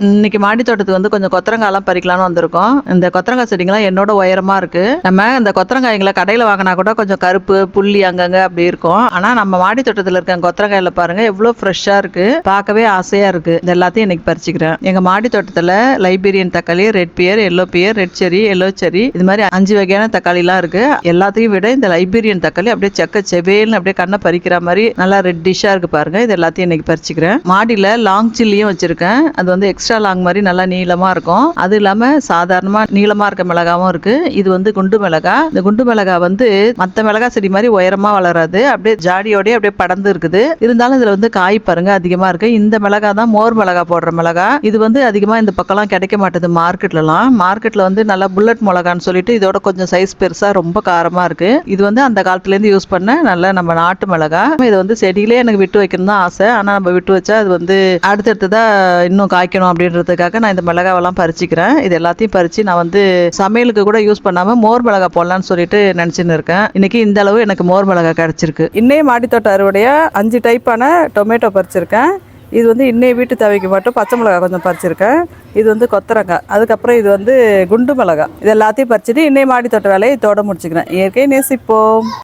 இன்னைக்கு மாடி தோட்டத்துக்கு வந்து கொஞ்சம் கொத்தரங்காய்லாம் பறிக்கலாம்னு வந்திருக்கோம். இந்த கொத்தரங்காய் செடிங்கலாம் என்னோட உயரமா இருக்கு. நம்ம இந்த கொத்தரங்காய்களை கடையில வாங்கினா கூட கொஞ்சம் கருப்பு புள்ளி அங்கங்க அப்படி இருக்கும். ஆனா நம்ம மாடி தோட்டத்துல இருக்க கொத்தரங்காயில பாருங்க எவ்வளவு ஃப்ரெஷ்ஷா இருக்கு. பார்க்கவே ஆசையா இருக்கு. இது எல்லாத்தையும் இன்னைக்கு பறிச்சுக்கிறேன். எங்க மாடி தோட்டத்துல லைபீரியன் தக்காளி, red pear, yellow pear, red cherry, yellow cherry இது மாதிரி 5 வகையான தக்காளி எல்லாம் இருக்கு. எல்லாத்தையும் விட இந்த லைபீரியன் தக்காளி அப்படியே செக்க செவேல்னு அப்படியே கண்ணை பறிக்கிற மாதிரி நல்லா ரெட் டிஷ்ஷா இருக்கு பாருங்க. இது எல்லாத்தையும் இன்னைக்கு பறிச்சுக்கிறேன். மாடியில லாங் சில்லியும் வச்சிருக்கேன். அது வந்து எக்ஸ்ட்ரா லாங் மாதிரி நல்லா நீளமா இருக்கும். அது இல்லாம சாதாரணமா நீளமா இருக்க மிளகாவும் இருக்கு. இது வந்து குண்டு மிளகா. இந்த குண்டு மிளகா வந்து மத்த மிளகா செடி மாதிரி உயரமா வளராது. அப்படியே ஜாடியோடய அப்படியே படர்ந்து இருக்குது. இருந்தாலும் இதுல வந்து காய் பாருங்க அதிகமா இருக்கு. இந்த மிளகா தான் மோர் மிளகா போடுற மிளகா. இது வந்து அதிகமா இந்த பக்கம்லாம் கிடைக்க மாட்டேது மார்க்கெட்லலாம். மார்க்கெட்ல வந்து நல்லா புல்லட் மிளகான்னு சொல்லிட்டு இதோட கொஞ்சம் சைஸ் பெருசா ரொம்ப காரமா இருக்கு. இது வந்து அந்த காலத்துல இருந்து யூஸ் பண்ண நல்ல நம்ம நாட்டு மிளகா. இது வந்து செடியிலே எனக்கு விட்டு வைக்கணும் தான் ஆசை. ஆனா நம்ம விட்டு வச்சா அது வந்து அடுத்தடுத்ததா இன்னும் காய்க்கணும் அப்படின்றதுக்காக நான் இந்த மிளகாவெல்லாம் பறிச்சுக்கிறேன். இது எல்லாத்தையும் பறிச்சு நான் வந்து சமையலுக்கு கூட யூஸ் பண்ணாம மோர் மிளகா போடலான்னு சொல்லிட்டு நினைச்சுன்னு இருக்கேன். இன்னைக்கு இந்த அளவு எனக்கு மோர் மிளகா கிடைச்சிருக்கு. இன்னைய மாடித்தோட்ட அறுவடைய 5 டைப்பான டொமேட்டோ பறிச்சிருக்கேன். இது வந்து இன்னைய வீட்டு தேவைக்கு மட்டும் பச்சை மிளகா கொஞ்சம் பறிச்சிருக்கேன். இது வந்து கொத்தரங்காய். அதுக்கப்புறம் இது வந்து குண்டு மிளகா. இது எல்லாத்தையும் பறிச்சுட்டு இன்னைய மாடித்தோட்ட வேலையை இதோட முடிச்சுக்கிறேன். இயற்கை நேசிப்போம்.